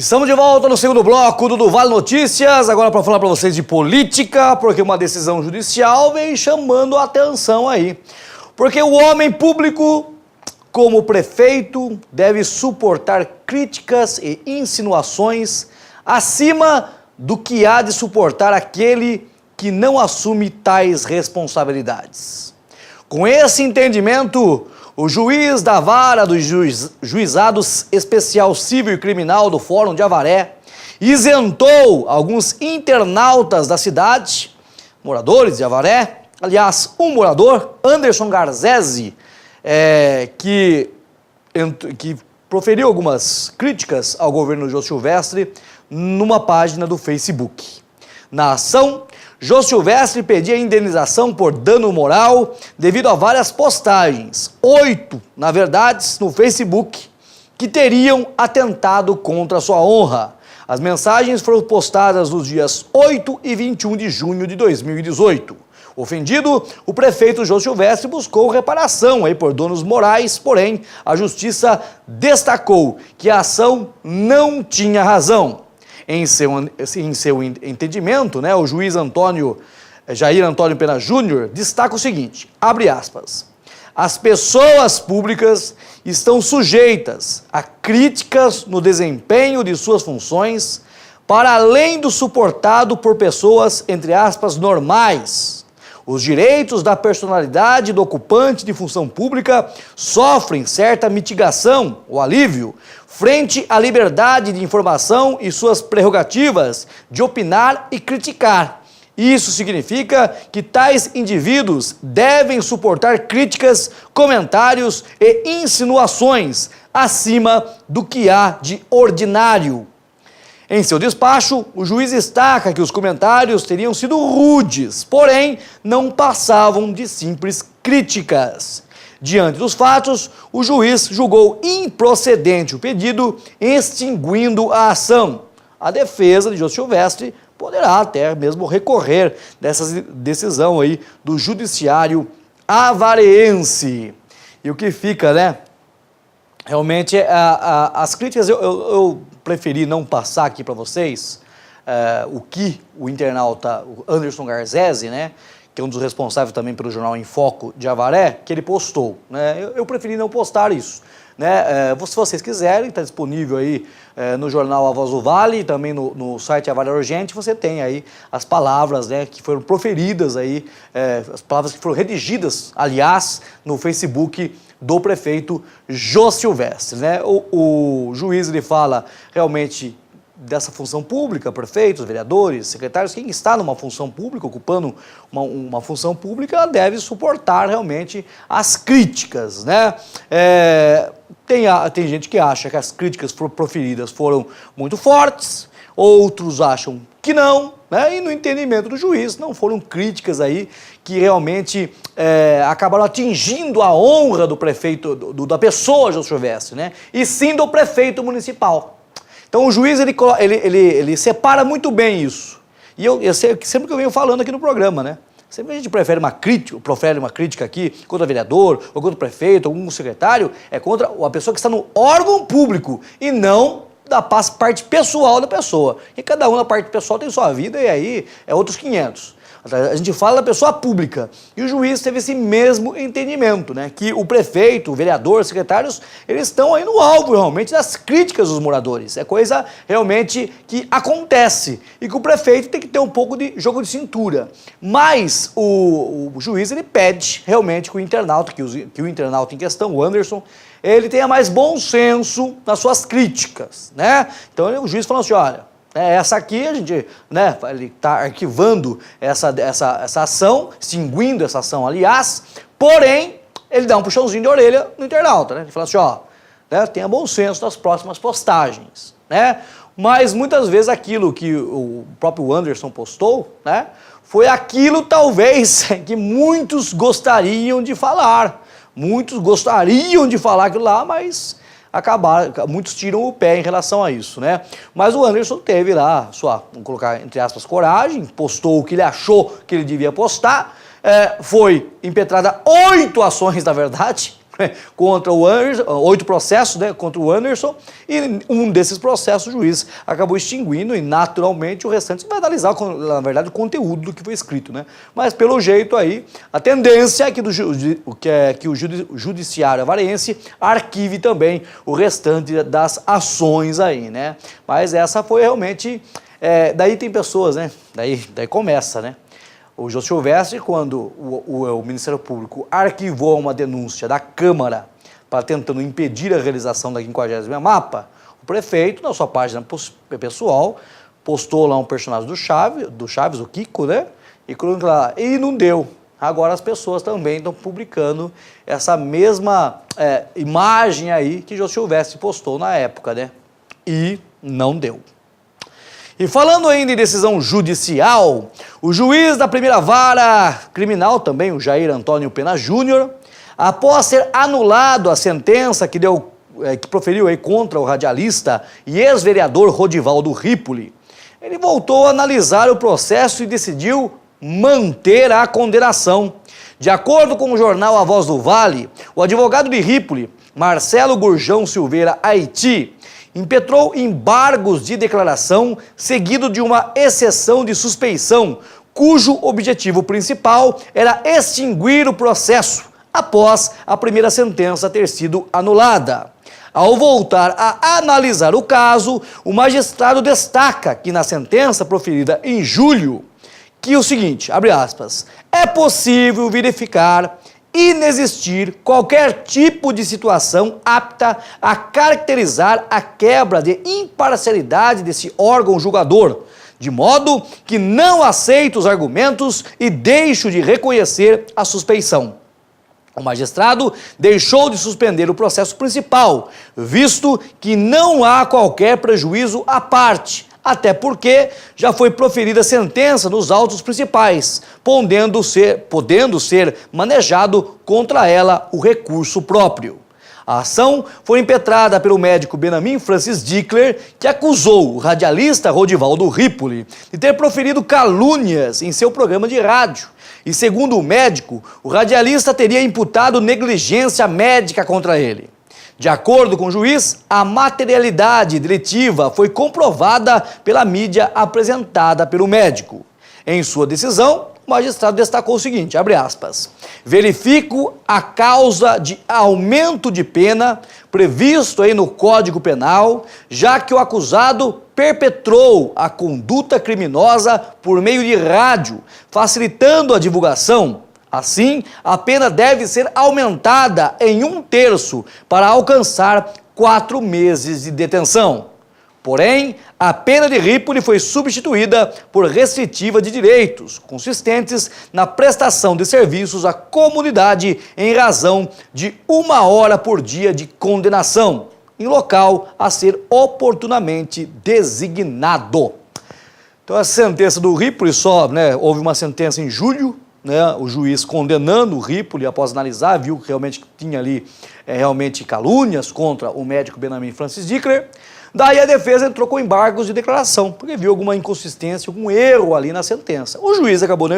Estamos de volta no segundo bloco do Vale Notícias, agora para falar para vocês de política, porque uma decisão judicial vem chamando a atenção aí. Porque o homem público, como prefeito, deve suportar críticas e insinuações acima do que há de suportar aquele que não assume tais responsabilidades. Com esse entendimento, o juiz da vara dos Juizados Especial Civil e Criminal do Fórum de Avaré isentou alguns internautas da cidade, moradores de Avaré, aliás, um morador, Anderson Garzesi, que proferiu algumas críticas ao governo Jô Silvestre numa página do Facebook. Na ação, Jô Silvestre pedia indenização por dano moral devido a várias postagens, 8, na verdade, no Facebook, que teriam atentado contra a sua honra. As mensagens foram postadas nos dias 8 e 21 de junho de 2018. Ofendido, o prefeito Jô Silvestre buscou reparação aí por danos morais, porém, a justiça destacou que a ação não tinha razão. Em seu entendimento, o juiz Jair Antônio Pena Júnior destaca o seguinte, abre aspas, as pessoas públicas estão sujeitas a críticas no desempenho de suas funções, para além do suportado por pessoas, entre aspas, normais. Os direitos da personalidade do ocupante de função pública sofrem certa mitigação ou alívio frente à liberdade de informação e suas prerrogativas de opinar e criticar. Isso significa que tais indivíduos devem suportar críticas, comentários e insinuações acima do que há de ordinário. Em seu despacho, o juiz destaca que os comentários teriam sido rudes, porém não passavam de simples críticas. Diante dos fatos, o juiz julgou improcedente o pedido, extinguindo a ação. A defesa de Jô Silvestre poderá até mesmo recorrer dessa decisão aí do judiciário avareense. E o que fica, realmente, as críticas, eu preferi não passar aqui para vocês o que o internauta o Anderson Garzesi, que é um dos responsáveis também pelo jornal Em Foco de Avaré, que ele postou. Eu preferi não postar isso. Se vocês quiserem, está disponível aí no jornal A Voz do Vale, também no site Avaré Urgente, você tem aí as palavras que foram proferidas aí, as palavras que foram redigidas, aliás, no Facebook do prefeito Jô Silvestre. O juiz ele fala realmente dessa função pública, prefeitos, vereadores, secretários, quem está numa função pública, ocupando uma função pública, deve suportar realmente as críticas, Tem gente que acha que as críticas proferidas foram muito fortes, outros acham que não, e no entendimento do juiz não foram críticas aí que realmente acabaram atingindo a honra do prefeito, da pessoa Jô Silvestre, e sim do prefeito municipal. Então o juiz ele separa muito bem isso. E eu sei, sempre que eu venho falando aqui no programa, sempre que a gente profere uma crítica aqui contra vereador, ou contra o prefeito, ou algum secretário, é contra a pessoa que está no órgão público e não da parte pessoal da pessoa. E cada um na parte pessoal tem sua vida e aí é outros 500. A gente fala da pessoa pública. E o juiz teve esse mesmo entendimento, que o prefeito, o vereador, os secretários, eles estão aí no alvo realmente das críticas dos moradores. É coisa realmente que acontece e que o prefeito tem que ter um pouco de jogo de cintura. Mas o juiz ele pede realmente que o internauta, que o internauta em questão, o Anderson, ele tenha mais bom senso nas suas críticas, Então o juiz falou assim, olha, essa aqui a gente, ele está arquivando essa ação, extinguindo essa ação, aliás, porém, ele dá um puxãozinho de orelha no internauta, Ele fala assim, tenha bom senso nas próximas postagens, Mas muitas vezes aquilo que o próprio Anderson postou, foi aquilo talvez que muitos gostariam de falar. Muitos gostariam de falar aquilo lá, mas muitos tiram o pé em relação a isso, Mas o Anderson teve lá vamos colocar entre aspas, coragem, postou o que ele achou que ele devia postar, foi impetrada 8 ações, na verdade, contra o Anderson, 8 processos, né, contra o Anderson, e um desses processos o juiz acabou extinguindo e naturalmente o restante vai analisar, na verdade, o conteúdo do que foi escrito, né? Mas pelo jeito aí, a tendência é que o judiciário avarense arquive também o restante das ações aí, né? Mas essa foi realmente, daí tem pessoas, né? Daí começa, né? O Jô Silvestre, quando o Ministério Público arquivou uma denúncia da Câmara para tentando impedir a realização da 50ª mapa, o prefeito, na sua página pessoal, postou lá um personagem do Chaves, o Kiko, né? E não deu. Agora as pessoas também estão publicando essa mesma imagem aí que Jô Silvestre postou na época, né? E não deu. E falando ainda em decisão judicial, o juiz da primeira vara criminal também, o Jair Antônio Pena Júnior, após ser anulado a sentença que proferiu aí contra o radialista e ex-vereador Rodivaldo Ripoli, ele voltou a analisar o processo e decidiu manter a condenação. De acordo com o jornal A Voz do Vale, o advogado de Ripoli, Marcelo Gurjão Silveira Haiti, impetrou embargos de declaração seguido de uma exceção de suspeição, cujo objetivo principal era extinguir o processo após a primeira sentença ter sido anulada. Ao voltar a analisar o caso, o magistrado destaca que na sentença proferida em julho, que o seguinte, abre aspas, é possível verificar inexistir qualquer tipo de situação apta a caracterizar a quebra de imparcialidade desse órgão julgador, de modo que não aceito os argumentos e deixo de reconhecer a suspeição. O magistrado deixou de suspender o processo principal, visto que não há qualquer prejuízo à parte, até porque já foi proferida sentença nos autos principais, podendo ser manejado contra ela o recurso próprio. A ação foi impetrada pelo médico Benjamin Francis Dickler, que acusou o radialista Rodivaldo Ripoli de ter proferido calúnias em seu programa de rádio. E segundo o médico, o radialista teria imputado negligência médica contra ele. De acordo com o juiz, a materialidade delitiva foi comprovada pela mídia apresentada pelo médico. Em sua decisão, o magistrado destacou o seguinte, abre aspas, verifico a causa de aumento de pena previsto aí no Código Penal, já que o acusado perpetrou a conduta criminosa por meio de rádio, facilitando a divulgação. Assim, a pena deve ser aumentada em 1/3 para alcançar 4 meses de detenção. Porém, a pena de Ripoli foi substituída por restritiva de direitos, consistentes na prestação de serviços à comunidade em razão de 1 hora por dia de condenação, em local a ser oportunamente designado. Então, a sentença do Ripoli houve uma sentença em julho, né, o juiz condenando o Ripoli após analisar, viu que realmente tinha ali realmente calúnias contra o médico Benjamin Francis Dickler. Daí a defesa entrou com embargos de declaração, porque viu alguma inconsistência, algum erro ali na sentença. O juiz acabou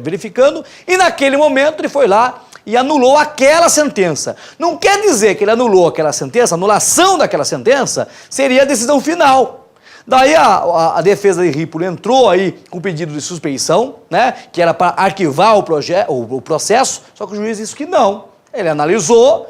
verificando e naquele momento ele foi lá e anulou aquela sentença. Não quer dizer que ele anulou aquela sentença, a anulação daquela sentença seria a decisão final. Daí a defesa de Ripoli entrou aí com pedido de suspeição, né, que era para arquivar o processo, só que o juiz disse que não. Ele analisou,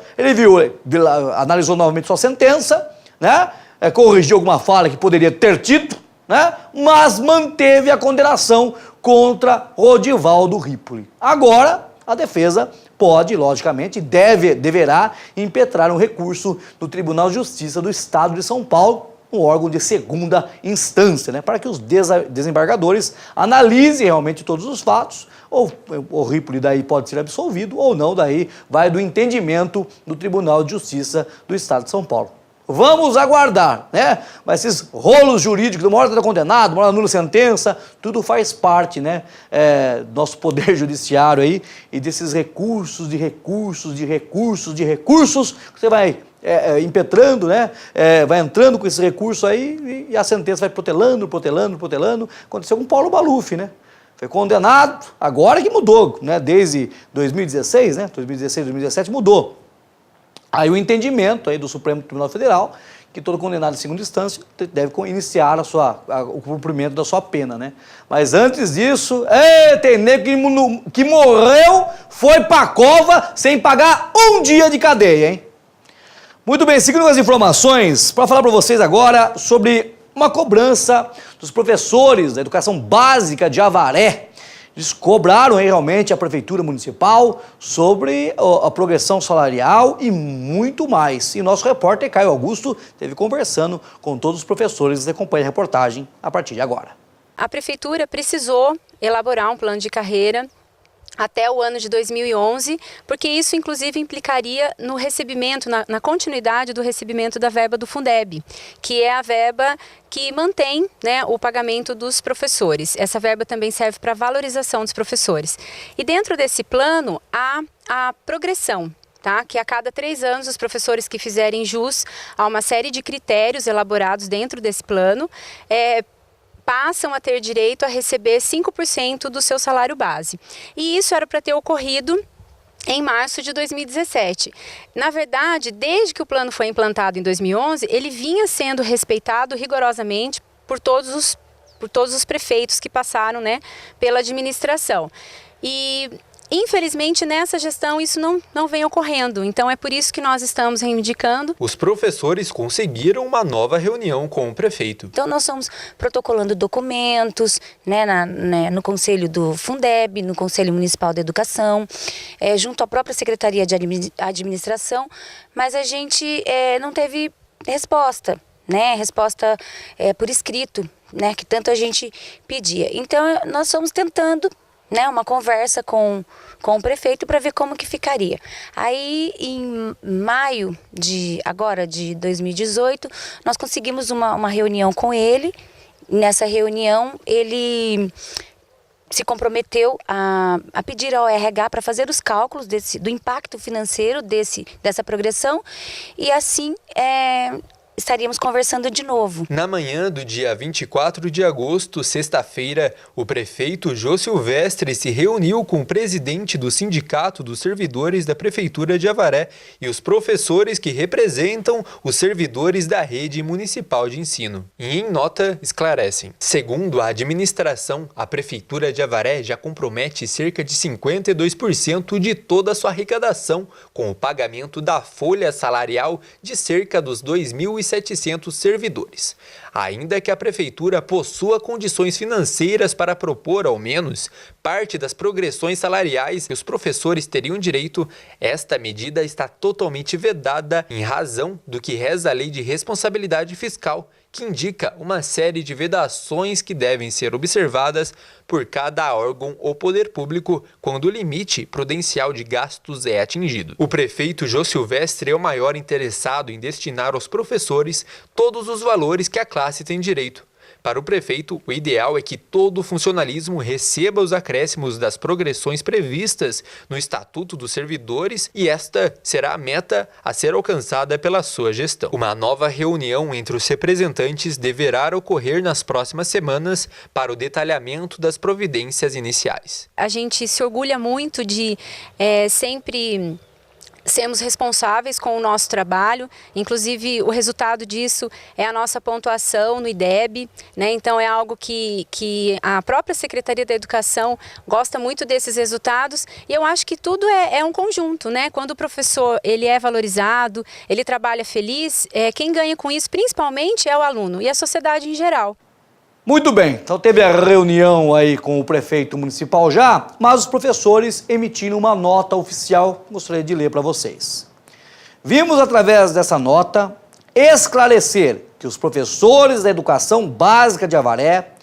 analisou novamente sua sentença, né, corrigiu alguma falha que poderia ter tido, né, mas manteve a condenação contra Rodivaldo Ripoli. Agora, a defesa pode, logicamente, deverá impetrar um recurso no Tribunal de Justiça do Estado de São Paulo, um órgão de segunda instância, né, para que os desembargadores analisem realmente todos os fatos, ou o Ripoli daí pode ser absolvido ou não, daí vai do entendimento do Tribunal de Justiça do Estado de São Paulo. Vamos aguardar, né? Mas esses rolos jurídicos, uma hora está condenado, uma hora anula sentença, tudo faz parte, né? Do nosso poder judiciário aí e desses recursos, que você vai impetrando, né? Vai entrando com esse recurso aí e a sentença vai protelando. Aconteceu com Paulo Maluf, né? Foi condenado, agora que mudou, né? Desde 2016, né? 2016, 2017 mudou. aí o entendimento aí do Supremo Tribunal Federal que todo condenado em segunda instância deve iniciar o cumprimento da sua pena, né? Mas antes disso, tem nego que morreu, foi pra cova sem pagar um dia de cadeia, hein? Muito bem, seguindo as informações, para falar para vocês agora sobre uma cobrança dos professores da educação básica de Avaré. Eles cobraram realmente a Prefeitura Municipal sobre a progressão salarial e muito mais. E nosso repórter Caio Augusto esteve conversando com todos os professores. Você acompanha a reportagem a partir de agora. A Prefeitura precisou elaborar um plano de carreira até o ano de 2011, porque isso inclusive implicaria no recebimento, na continuidade do recebimento da verba do Fundeb, que é a verba que mantém, né, o pagamento dos professores. Essa verba também serve para a valorização dos professores. E dentro desse plano há a progressão. Tá? Que a cada 3 anos os professores que fizerem jus a uma série de critérios elaborados dentro desse plano passam a ter direito a receber 5% do seu salário base. E isso era para ter ocorrido em março de 2017. Na verdade, desde que o plano foi implantado em 2011, ele vinha sendo respeitado rigorosamente por todos os prefeitos que passaram, né, pela administração. E infelizmente, nessa gestão, isso não vem ocorrendo. Então, é por isso que nós estamos reivindicando. Os professores conseguiram uma nova reunião com o prefeito. Então, nós estamos protocolando documentos, né, no Conselho do Fundeb, no Conselho Municipal de Educação, junto à própria Secretaria de Administração, mas a gente não teve resposta, né? Resposta por escrito, né? Que tanto a gente pedia. Então, nós estamos tentando, né, uma conversa com o prefeito para ver como que ficaria. Aí, em maio de 2018, nós conseguimos uma reunião com ele. Nessa reunião, ele se comprometeu a pedir ao RH para fazer os cálculos do impacto financeiro dessa progressão e assim estaríamos conversando de novo. Na manhã do dia 24 de agosto, sexta-feira, o prefeito Jô Silvestre se reuniu com o presidente do Sindicato dos Servidores da Prefeitura de Avaré e os professores que representam os servidores da rede municipal de ensino. E em nota, esclarecem. Segundo a administração, a Prefeitura de Avaré já compromete cerca de 52% de toda a sua arrecadação com o pagamento da folha salarial de cerca dos 2.700 servidores. Ainda que a Prefeitura possua condições financeiras para propor, ao menos, parte das progressões salariais que os professores teriam direito, esta medida está totalmente vedada em razão do que reza a Lei de Responsabilidade Fiscal, que indica uma série de vedações que devem ser observadas por cada órgão ou poder público quando o limite prudencial de gastos é atingido. O prefeito Jô Silvestre é o maior interessado em destinar aos professores todos os valores que a classe tem direito. Para o prefeito, o ideal é que todo o funcionalismo receba os acréscimos das progressões previstas no Estatuto dos Servidores e esta será a meta a ser alcançada pela sua gestão. Uma nova reunião entre os representantes deverá ocorrer nas próximas semanas para o detalhamento das providências iniciais. A gente se orgulha muito de sempre sermos responsáveis com o nosso trabalho, inclusive o resultado disso é a nossa pontuação no IDEB, né? Então é algo que a própria Secretaria da Educação gosta muito desses resultados e eu acho que tudo é um conjunto, né? Quando o professor ele é valorizado, ele trabalha feliz, quem ganha com isso principalmente é o aluno e a sociedade em geral. Muito bem, então teve a reunião aí com o prefeito municipal já, mas os professores emitiram uma nota oficial, gostaria de ler para vocês. Vimos através dessa nota esclarecer que os professores da educação básica de Avaré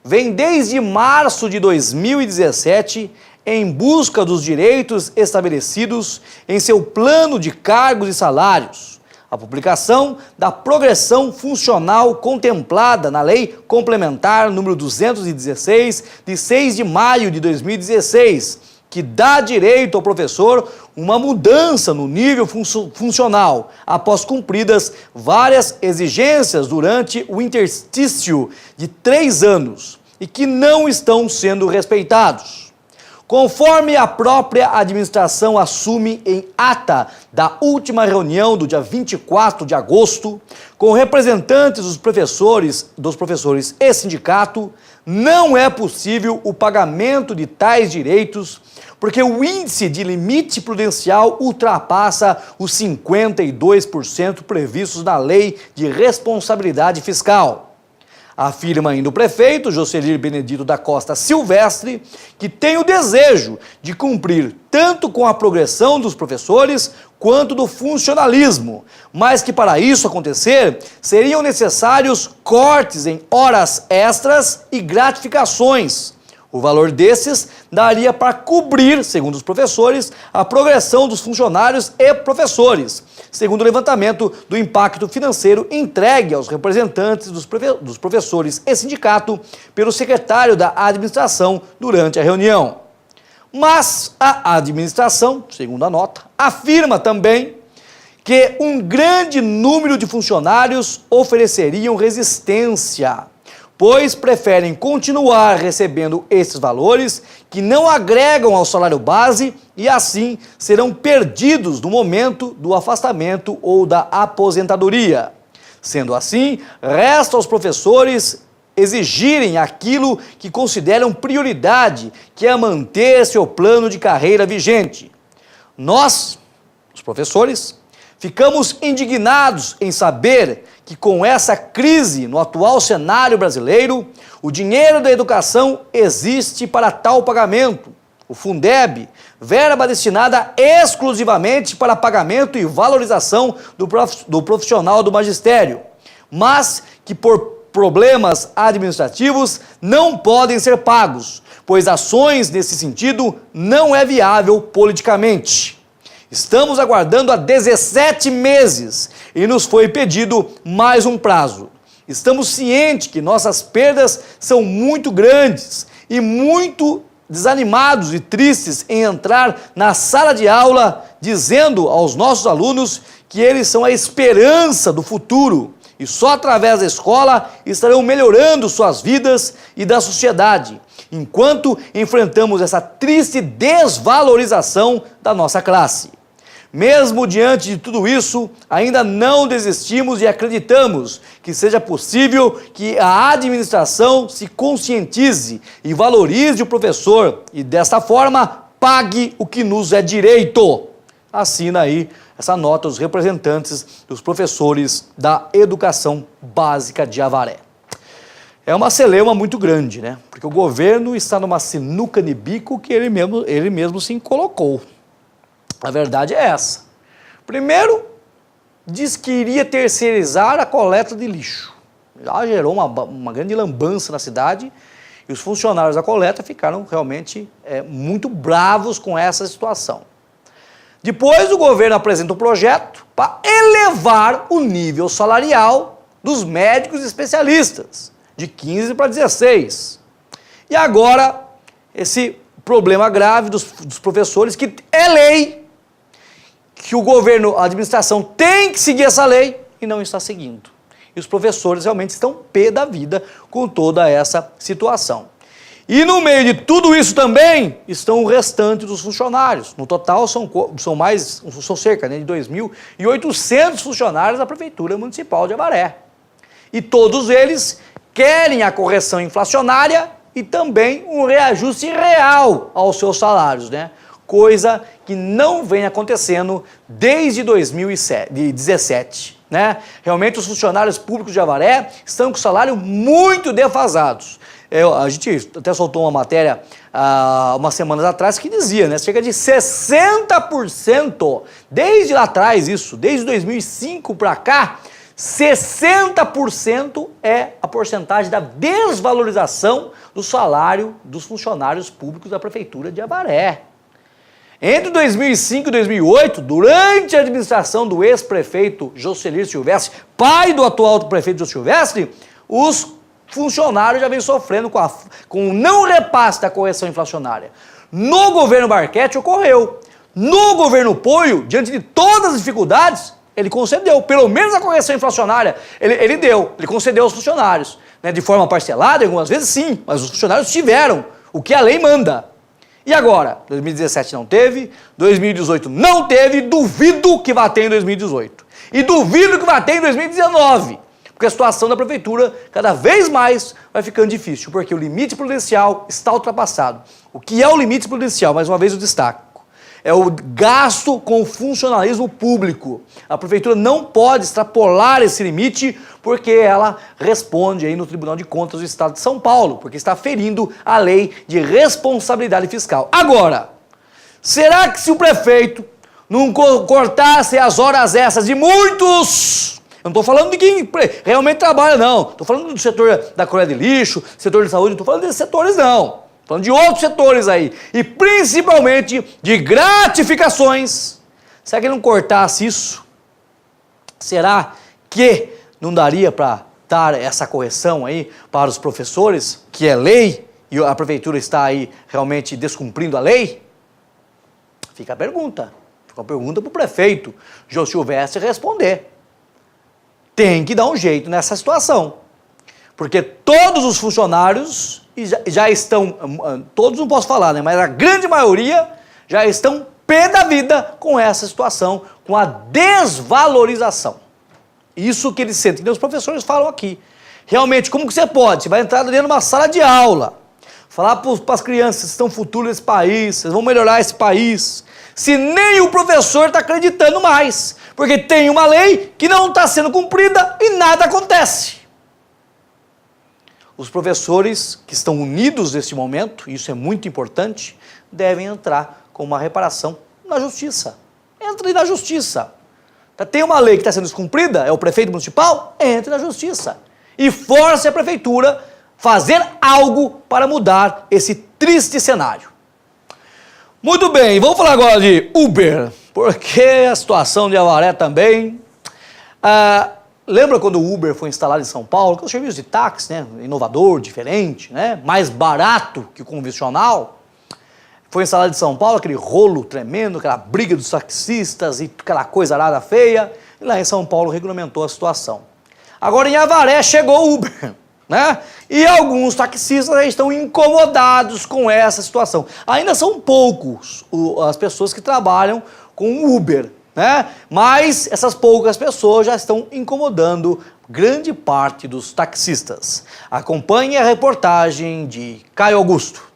vêm desde março de 2017 em busca dos direitos estabelecidos em seu plano de cargos e salários. A publicação da progressão funcional contemplada na Lei Complementar número 216, de 6 de maio de 2016, que dá direito ao professor uma mudança no nível funcional, após cumpridas várias exigências durante o interstício de 3 anos, e que não estão sendo respeitados. Conforme a própria administração assume em ata da última reunião do dia 24 de agosto, com representantes dos professores e sindicato, não é possível o pagamento de tais direitos, porque o índice de limite prudencial ultrapassa os 52% previstos na Lei de Responsabilidade Fiscal. Afirma ainda o prefeito Jocelir Benedito da Costa Silvestre, que tem o desejo de cumprir tanto com a progressão dos professores quanto do funcionalismo, mas que para isso acontecer seriam necessários cortes em horas extras e gratificações. O valor desses daria para cobrir, segundo os professores, a progressão dos funcionários e professores, segundo o levantamento do impacto financeiro entregue aos representantes dos professores e sindicato pelo secretário da administração durante a reunião. Mas a administração, segundo a nota, afirma também que um grande número de funcionários ofereceriam resistência, pois preferem continuar recebendo esses valores que não agregam ao salário base e assim serão perdidos no momento do afastamento ou da aposentadoria. Sendo assim, resta aos professores exigirem aquilo que consideram prioridade, que é manter seu plano de carreira vigente. Nós, os professores, ficamos indignados em saber que com essa crise no atual cenário brasileiro, o dinheiro da educação existe para tal pagamento. O Fundeb, verba destinada exclusivamente para pagamento e valorização do profissional do magistério, mas que por problemas administrativos não podem ser pagos, pois ações nesse sentido não é viável politicamente. Estamos aguardando há 17 meses e nos foi pedido mais um prazo. Estamos cientes que nossas perdas são muito grandes e muito desanimados e tristes em entrar na sala de aula dizendo aos nossos alunos que eles são a esperança do futuro e só através da escola estarão melhorando suas vidas e da sociedade, enquanto enfrentamos essa triste desvalorização da nossa classe. Mesmo diante de tudo isso, ainda não desistimos e acreditamos que seja possível que a administração se conscientize e valorize o professor e, desta forma, pague o que nos é direito. Assina aí essa nota os representantes dos professores da educação básica de Avaré. É uma celeuma muito grande, né? Porque o governo está numa sinuca de bico que ele mesmo se colocou. A verdade é essa. Primeiro, diz que iria terceirizar a coleta de lixo. Já gerou uma grande lambança na cidade e os funcionários da coleta ficaram realmente muito bravos com essa situação. Depois, o governo apresenta um projeto para elevar o nível salarial dos médicos especialistas, de 15 para 16. E agora, esse problema grave dos professores, que é lei, que o governo, a administração tem que seguir essa lei e não está seguindo. E os professores realmente estão pé da vida com toda essa situação. E no meio de tudo isso também estão o restante dos funcionários. No total são cerca de 2.800 funcionários da Prefeitura Municipal de Avaré. E todos eles querem a correção inflacionária e também um reajuste real aos seus salários, né? Coisa que não vem acontecendo desde 2017, né? Realmente os funcionários públicos de Avaré estão com salário muito defasados. A gente até soltou uma matéria umas semanas atrás que dizia, né? Cerca de 60%, desde lá atrás isso, desde 2005 para cá, 60% é a porcentagem da desvalorização do salário dos funcionários públicos da Prefeitura de Avaré. Entre 2005 e 2008, durante a administração do ex-prefeito Jocelir Silvestre, pai do atual prefeito Jocelir Silvestre, os funcionários já vêm sofrendo com o não repasse da correção inflacionária. No governo Barchetti ocorreu. No governo Poio, diante de todas as dificuldades, ele concedeu, pelo menos a correção inflacionária, ele concedeu aos funcionários, né, de forma parcelada, algumas vezes sim, mas os funcionários tiveram o que a lei manda. E agora? 2017 não teve, 2018 não teve, duvido que vai ter em 2018. E duvido que vai ter em 2019. Porque a situação da prefeitura cada vez mais vai ficando difícil, porque o limite prudencial está ultrapassado. O que é o limite prudencial? Mais uma vez eu destaco. É o gasto com o funcionalismo público. A prefeitura não pode extrapolar esse limite porque ela responde aí no Tribunal de Contas do Estado de São Paulo, porque está ferindo a lei de responsabilidade fiscal. Agora, será que se o prefeito não cortasse as horas extras de muitos... Eu não estou falando de quem realmente trabalha, não. Estou falando do setor da coleta de lixo, setor de saúde, não estou falando desses setores, não. Estou falando de outros setores aí. E principalmente de gratificações. Será que ele não cortasse isso? Será que não daria para dar essa correção aí para os professores, que é lei, e a prefeitura está aí realmente descumprindo a lei? Fica a pergunta. Fica a pergunta para o prefeito Jô Silvestre responder. Tem que dar um jeito nessa situação, porque todos os funcionários já estão, todos não posso falar, né, mas a grande maioria já estão pé da vida com essa situação, com a desvalorização. Isso que eles sentem, os professores falam aqui. Realmente, como que você pode? Você vai entrar dentro de uma sala de aula, falar para as crianças que estão futuras desse país, vocês vão melhorar esse país, se nem o professor está acreditando mais, porque tem uma lei que não está sendo cumprida e nada acontece. Os professores que estão unidos nesse momento, isso é muito importante, devem entrar com uma reparação na justiça. Entre na justiça. Tem uma lei que está sendo descumprida, é o prefeito municipal, entre na justiça. E force a prefeitura a fazer algo para mudar esse triste cenário. Muito bem, vamos falar agora de Uber, porque a situação de Avaré também... lembra quando o Uber foi instalado em São Paulo? Que é um serviço de táxi, né? Inovador, diferente, né? Mais barato que o convencional. Foi instalado em São Paulo, aquele rolo tremendo, aquela briga dos taxistas e aquela coisa arada feia. E lá em São Paulo regulamentou a situação. Agora em Avaré chegou o Uber, né? E alguns taxistas estão incomodados com essa situação. Ainda são poucos as pessoas que trabalham com Uber, né? Mas essas poucas pessoas já estão incomodando grande parte dos taxistas. Acompanhe a reportagem de Caio Augusto.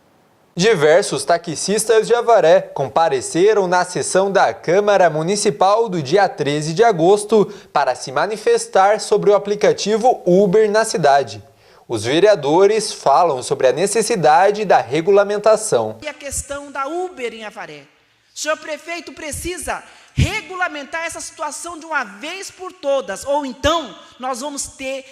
Diversos taxistas de Avaré compareceram na sessão da Câmara Municipal do dia 13 de agosto para se manifestar sobre o aplicativo Uber na cidade. Os vereadores falam sobre a necessidade da regulamentação. E a questão da Uber em Avaré. O senhor prefeito precisa regulamentar essa situação de uma vez por todas, ou então nós vamos ter,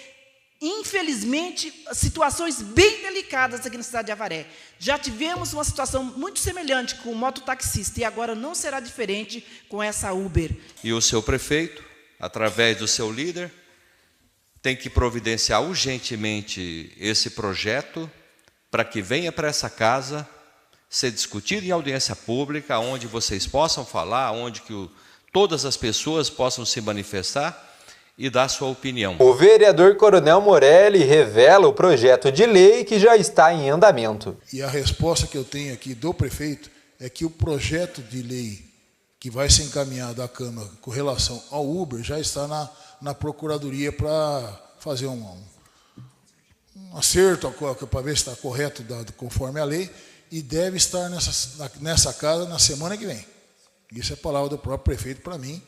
infelizmente, situações bem delicadas aqui na cidade de Avaré. Já tivemos uma situação muito semelhante com o mototaxista e agora não será diferente com essa Uber. E o seu prefeito, através do seu líder, tem que providenciar urgentemente esse projeto para que venha para essa casa ser discutido em audiência pública, onde vocês possam falar, onde que todas as pessoas possam se manifestar e dar sua opinião. O vereador Coronel Morelli revela o projeto de lei que já está em andamento. E a resposta que eu tenho aqui do prefeito é que o projeto de lei que vai ser encaminhado à Câmara com relação ao Uber já está na Procuradoria para fazer um acerto para ver se está correto conforme a lei e deve estar nessa casa na semana que vem. Isso é palavra do próprio prefeito para mim,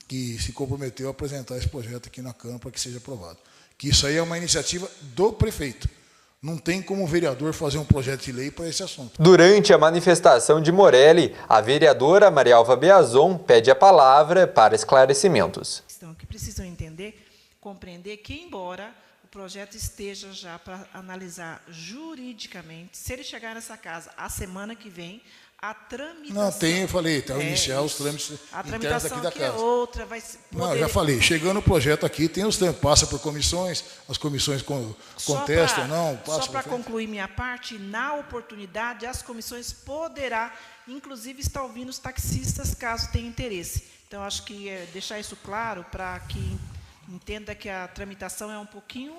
que se comprometeu a apresentar esse projeto aqui na Câmara para que seja aprovado. Que isso aí é uma iniciativa do prefeito. Não tem como o vereador fazer um projeto de lei para esse assunto. Durante a manifestação de Morelli, a vereadora Marialva Beazon pede a palavra para esclarecimentos. Que precisam entender, compreender que, embora o projeto esteja já para analisar juridicamente, se ele chegar nessa casa a semana que vem, a tramitação... Não, tem, eu falei, está iniciar os trâmites internos aqui da casa. É outra, vai poder... Não, já falei, chegando o projeto aqui, tem os trâmites, passa por comissões, as comissões contestam, não... Só para concluir minha parte, na oportunidade, as comissões poderá, inclusive, estar ouvindo os taxistas, caso tenha interesse. Então, acho que deixar isso claro para que entenda que a tramitação é um pouquinho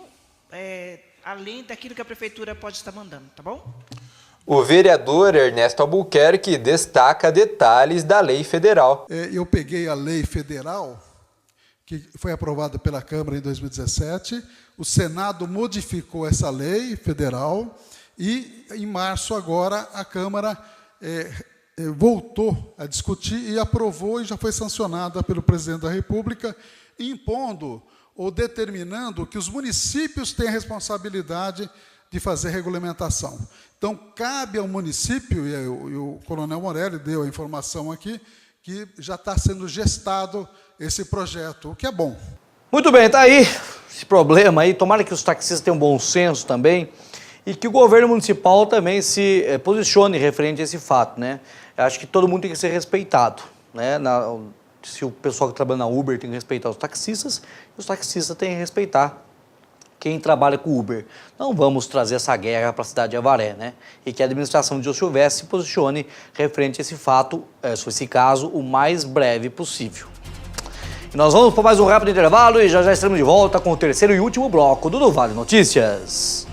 além daquilo que a prefeitura pode estar mandando, tá bom? O vereador Ernesto Albuquerque destaca detalhes da lei federal. Eu peguei a lei federal, que foi aprovada pela Câmara em 2017, o Senado modificou essa lei federal e, em março agora, a Câmara voltou a discutir e aprovou e já foi sancionada pelo presidente da República, impondo ou determinando que os municípios têm a responsabilidade de fazer regulamentação. Então, cabe ao município, e o coronel Morelli deu a informação aqui, que já está sendo gestado esse projeto, o que é bom. Muito bem, tá aí esse problema aí. Tomara que os taxistas tenham bom senso também e que o governo municipal também se posicione referente a esse fato, né? Eu acho que todo mundo tem que ser respeitado, né? Se o pessoal que trabalha na Uber tem que respeitar os taxistas têm que respeitar quem trabalha com Uber. Não vamos trazer essa guerra para a cidade de Avaré, né? E que a administração de Jô Silvestre se posicione referente a esse fato, esse caso, o mais breve possível. E nós vamos para mais um rápido intervalo e já estaremos de volta com o terceiro e último bloco do Vale Notícias.